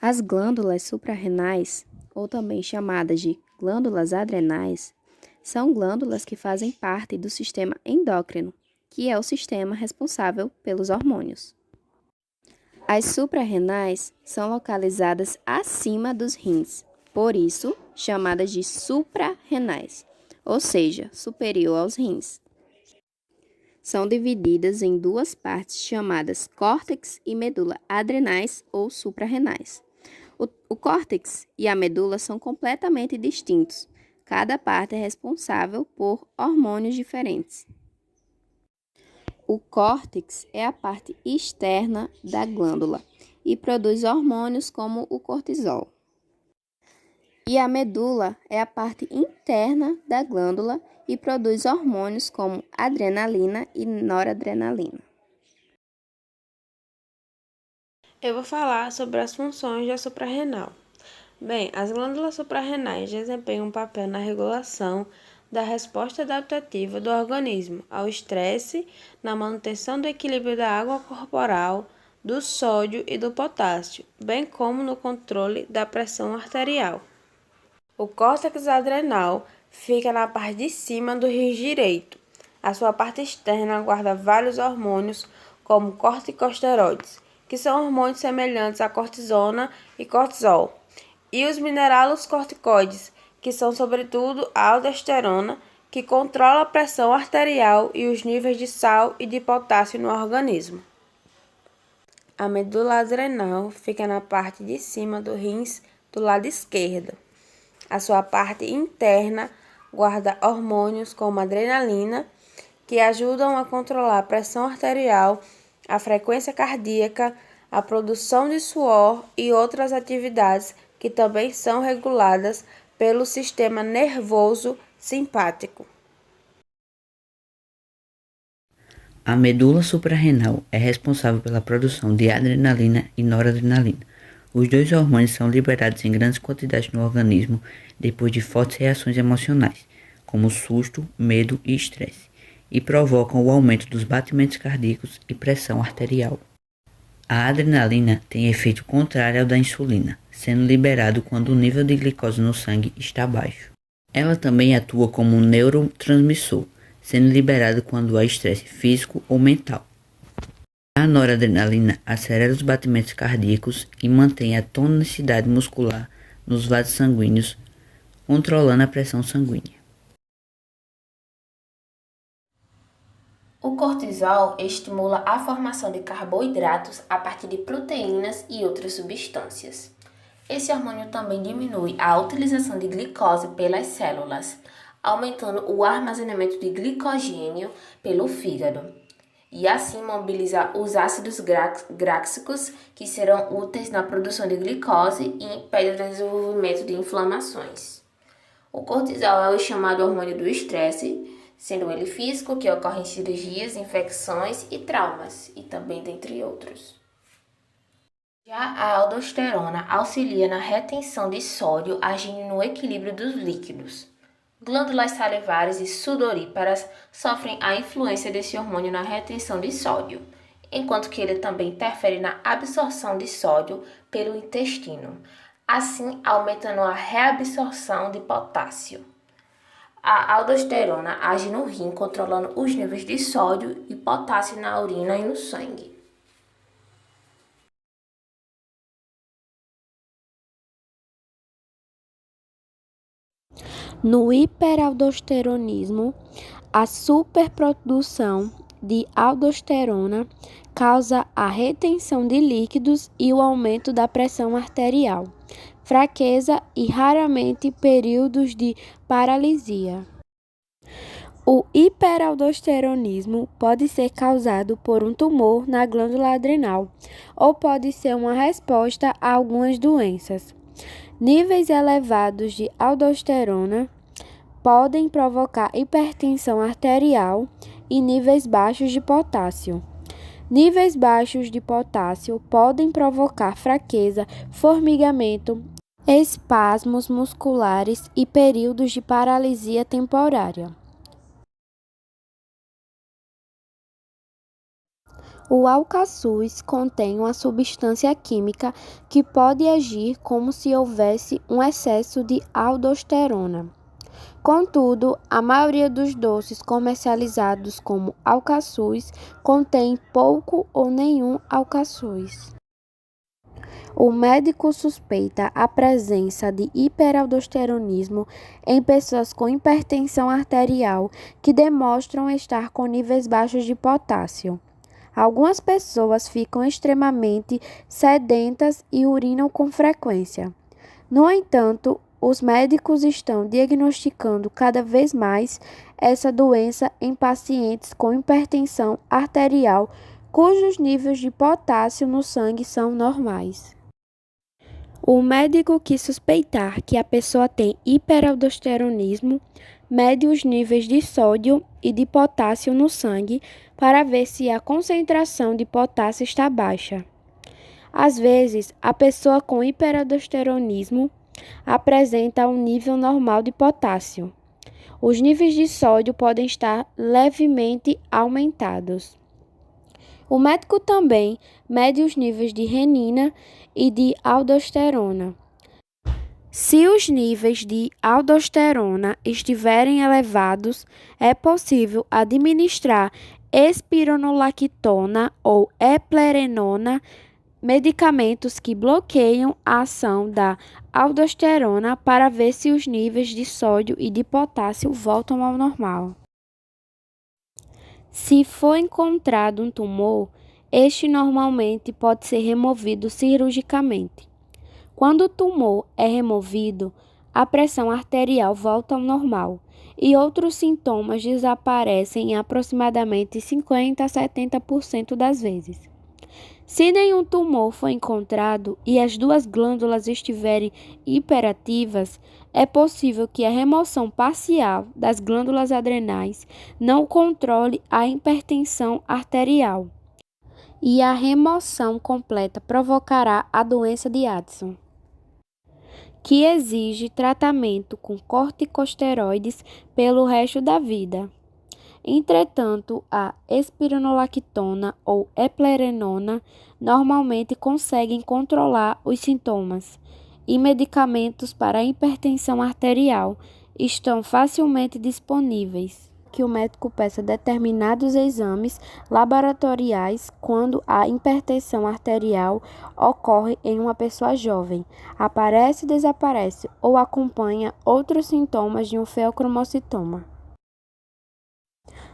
As glândulas suprarrenais, ou também chamadas de glândulas adrenais, são glândulas que fazem parte do sistema endócrino, que é o sistema responsável pelos hormônios. As suprarrenais são localizadas acima dos rins, por isso chamadas de suprarrenais, ou seja, superior aos rins. São divididas em duas partes chamadas córtex e medula adrenais ou suprarrenais. O córtex e a medula são completamente distintos. Cada parte é responsável por hormônios diferentes. O córtex é a parte externa da glândula e produz hormônios como o cortisol. E a medula é a parte interna da glândula e produz hormônios como adrenalina e noradrenalina. Eu vou falar sobre as funções da suprarrenal. Bem, as glândulas suprarrenais desempenham um papel na regulação da resposta adaptativa do organismo ao estresse, na manutenção do equilíbrio da água corporal, do sódio e do potássio, bem como no controle da pressão arterial. O córtex adrenal fica na parte de cima do rim direito. A sua parte externa guarda vários hormônios, como corticosteroides, que são hormônios semelhantes à cortisona e cortisol, e os minerais corticoides, que são sobretudo a aldosterona, que controla a pressão arterial e os níveis de sal e de potássio no organismo. A medula adrenal fica na parte de cima do rins do lado esquerdo. A sua parte interna guarda hormônios como adrenalina, que ajudam a controlar a pressão arterial, a frequência cardíaca, a produção de suor e outras atividades que também são reguladas pelo sistema nervoso simpático. A medula suprarrenal é responsável pela produção de adrenalina e noradrenalina. Os dois hormônios são liberados em grandes quantidades no organismo depois de fortes reações emocionais, como susto, medo e estresse, e provocam o aumento dos batimentos cardíacos e pressão arterial. A adrenalina tem efeito contrário ao da insulina, sendo liberado quando o nível de glicose no sangue está baixo. Ela também atua como um neurotransmissor, sendo liberado quando há estresse físico ou mental. A noradrenalina acelera os batimentos cardíacos e mantém a tonicidade muscular nos vasos sanguíneos, controlando a pressão sanguínea. O cortisol estimula a formação de carboidratos a partir de proteínas e outras substâncias. Esse hormônio também diminui a utilização de glicose pelas células, aumentando o armazenamento de glicogênio pelo fígado, e assim mobiliza os ácidos gráxicos, que serão úteis na produção de glicose e impedem o desenvolvimento de inflamações. O cortisol é o chamado hormônio do estresse, sendo ele físico, que ocorre em cirurgias, infecções e traumas, e também dentre outros. Já a aldosterona auxilia na retenção de sódio, agindo no equilíbrio dos líquidos. Glândulas salivares e sudoríparas sofrem a influência desse hormônio na retenção de sódio, enquanto que ele também interfere na absorção de sódio pelo intestino, assim aumentando a reabsorção de potássio. A aldosterona age no rim, controlando os níveis de sódio e potássio na urina e no sangue. No hiperaldosteronismo, a superprodução de aldosterona causa a retenção de líquidos e o aumento da pressão arterial, fraqueza e raramente períodos de paralisia. O hiperaldosteronismo pode ser causado por um tumor na glândula adrenal ou pode ser uma resposta a algumas doenças. Níveis elevados de aldosterona podem provocar hipertensão arterial e níveis baixos de potássio. Níveis baixos de potássio podem provocar fraqueza, formigamento, espasmos musculares e períodos de paralisia temporária. O alcaçuz contém uma substância química que pode agir como se houvesse um excesso de aldosterona. Contudo, a maioria dos doces comercializados como alcaçuz contém pouco ou nenhum alcaçuz. O médico suspeita a presença de hiperaldosteronismo em pessoas com hipertensão arterial que demonstram estar com níveis baixos de potássio. Algumas pessoas ficam extremamente sedentas e urinam com frequência. No entanto, os médicos estão diagnosticando cada vez mais essa doença em pacientes com hipertensão arterial cujos níveis de potássio no sangue são normais. O médico que suspeitar que a pessoa tem hiperaldosteronismo mede os níveis de sódio e de potássio no sangue para ver se a concentração de potássio está baixa. Às vezes, a pessoa com hiperaldosteronismo apresenta um nível normal de potássio. Os níveis de sódio podem estar levemente aumentados. O médico também mede os níveis de renina e de aldosterona. Se os níveis de aldosterona estiverem elevados, é possível administrar espironolactona ou eplerenona, medicamentos que bloqueiam a ação da aldosterona para ver se os níveis de sódio e de potássio voltam ao normal. Se for encontrado um tumor, este normalmente pode ser removido cirurgicamente. Quando o tumor é removido, a pressão arterial volta ao normal e outros sintomas desaparecem em aproximadamente 50 a 70% das vezes. Se nenhum tumor for encontrado e as duas glândulas estiverem hiperativas, é possível que a remoção parcial das glândulas adrenais não controle a hipertensão arterial, e a remoção completa provocará a doença de Addison, que exige tratamento com corticosteroides pelo resto da vida. Entretanto, a espironolactona ou eplerenona normalmente conseguem controlar os sintomas, e medicamentos para a hipertensão arterial estão facilmente disponíveis. Que o médico peça determinados exames laboratoriais quando a hipertensão arterial ocorre em uma pessoa jovem, aparece e desaparece ou acompanha outros sintomas de um feocromocitoma.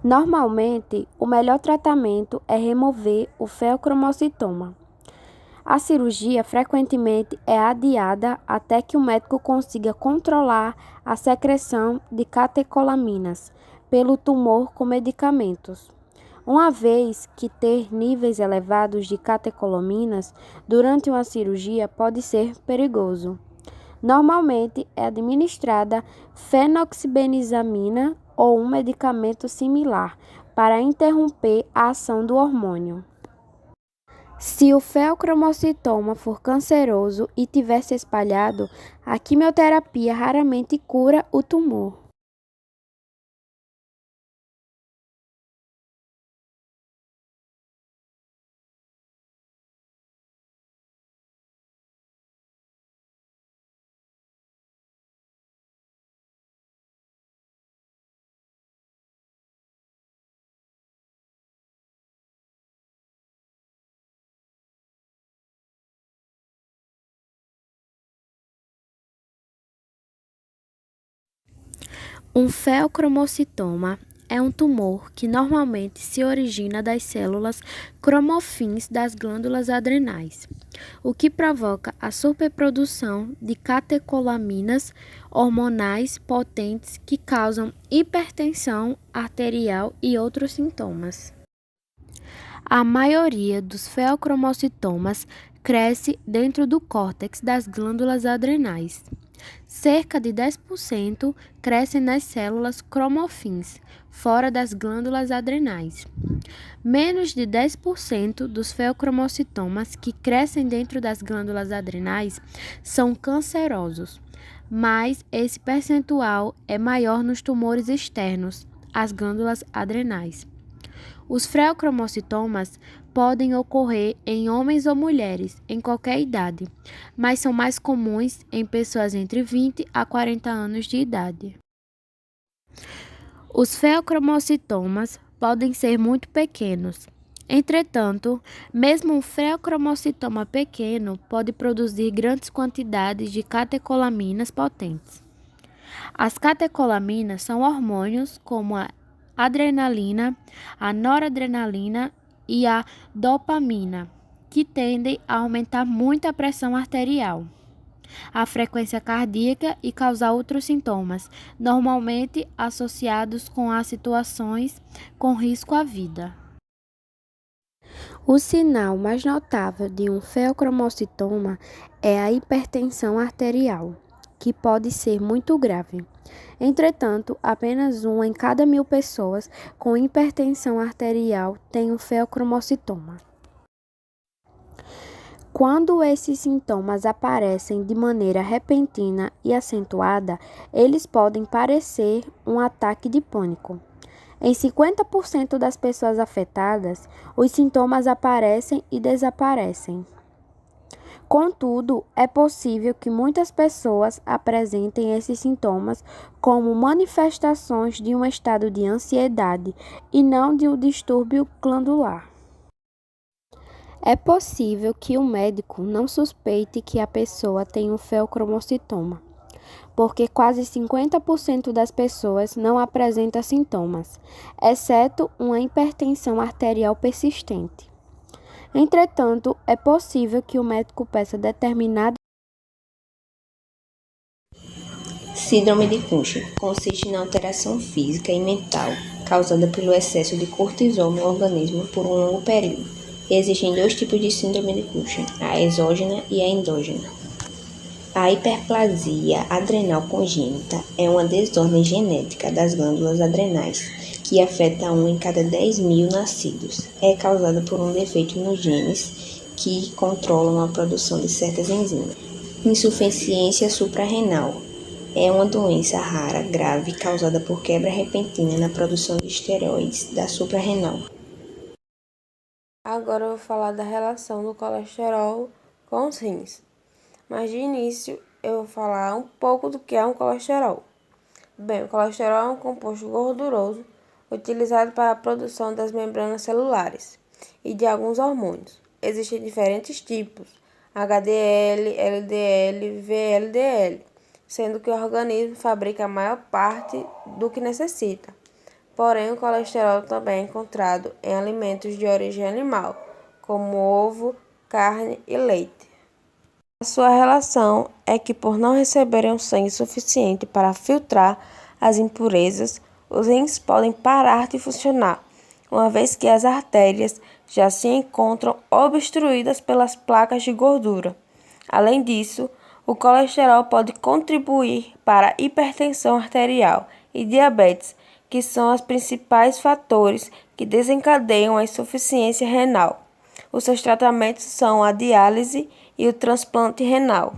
Normalmente, o melhor tratamento é remover o feocromocitoma. A cirurgia frequentemente é adiada até que o médico consiga controlar a secreção de catecolaminas pelo tumor com medicamentos. Uma vez que ter níveis elevados de catecolaminas durante uma cirurgia pode ser perigoso. Normalmente é administrada fenoxibenzamina ou um medicamento similar para interromper a ação do hormônio. Se o feocromocitoma for canceroso e tiver se espalhado, a quimioterapia raramente cura o tumor. Um feocromocitoma é um tumor que normalmente se origina das células cromofins das glândulas adrenais, o que provoca a superprodução de catecolaminas hormonais potentes que causam hipertensão arterial e outros sintomas. A maioria dos feocromocitomas cresce dentro do córtex das glândulas adrenais. Cerca de 10% crescem nas células cromofins, fora das glândulas adrenais. Menos de 10% dos feocromocitomas que crescem dentro das glândulas adrenais são cancerosos, mas esse percentual é maior nos tumores externos às glândulas adrenais. Os feocromocitomas podem ocorrer em homens ou mulheres, em qualquer idade, mas são mais comuns em pessoas entre 20 a 40 anos de idade. Os feocromocitomas podem ser muito pequenos. Entretanto, mesmo um feocromocitoma pequeno pode produzir grandes quantidades de catecolaminas potentes. As catecolaminas são hormônios como a adrenalina, a noradrenalina e a dopamina, que tendem a aumentar muito a pressão arterial, a frequência cardíaca e causar outros sintomas, normalmente associados com as situações com risco à vida. O sinal mais notável de um feocromocitoma é a hipertensão arterial, que pode ser muito grave. Entretanto, apenas 1 em cada 1.000 pessoas com hipertensão arterial tem um feocromocitoma. Quando esses sintomas aparecem de maneira repentina e acentuada, eles podem parecer um ataque de pânico. Em 50% das pessoas afetadas, os sintomas aparecem e desaparecem. Contudo, é possível que muitas pessoas apresentem esses sintomas como manifestações de um estado de ansiedade e não de um distúrbio glandular. É possível que o médico não suspeite que a pessoa tem um feocromocitoma, porque quase 50% das pessoas não apresentam sintomas, exceto uma hipertensão arterial persistente. Entretanto, é possível que o médico peça determinado. Síndrome de Cushing consiste na alteração física e mental causada pelo excesso de cortisol no organismo por um longo período. Existem 2 tipos de síndrome de Cushing, a exógena e a endógena. A hiperplasia adrenal congênita é uma desordem genética das glândulas adrenais que afeta 1 em cada 10.000 nascidos. É causada por um defeito nos genes que controlam a produção de certas enzimas. Insuficiência suprarrenal é uma doença rara, grave, causada por quebra repentina na produção de esteroides da suprarrenal. Agora eu vou falar da relação do colesterol com os rins. Mas de início eu vou falar um pouco do que é um colesterol. Bem, o colesterol é um composto gorduroso utilizado para a produção das membranas celulares e de alguns hormônios. Existem diferentes tipos, HDL, LDL, VLDL, sendo que o organismo fabrica a maior parte do que necessita. Porém, o colesterol também é encontrado em alimentos de origem animal, como ovo, carne e leite. A sua relação é que, por não receberem o sangue suficiente para filtrar as impurezas, os rins podem parar de funcionar, uma vez que as artérias já se encontram obstruídas pelas placas de gordura. Além disso, o colesterol pode contribuir para a hipertensão arterial e diabetes, que são os principais fatores que desencadeiam a insuficiência renal. Os seus tratamentos são a diálise e o transplante renal.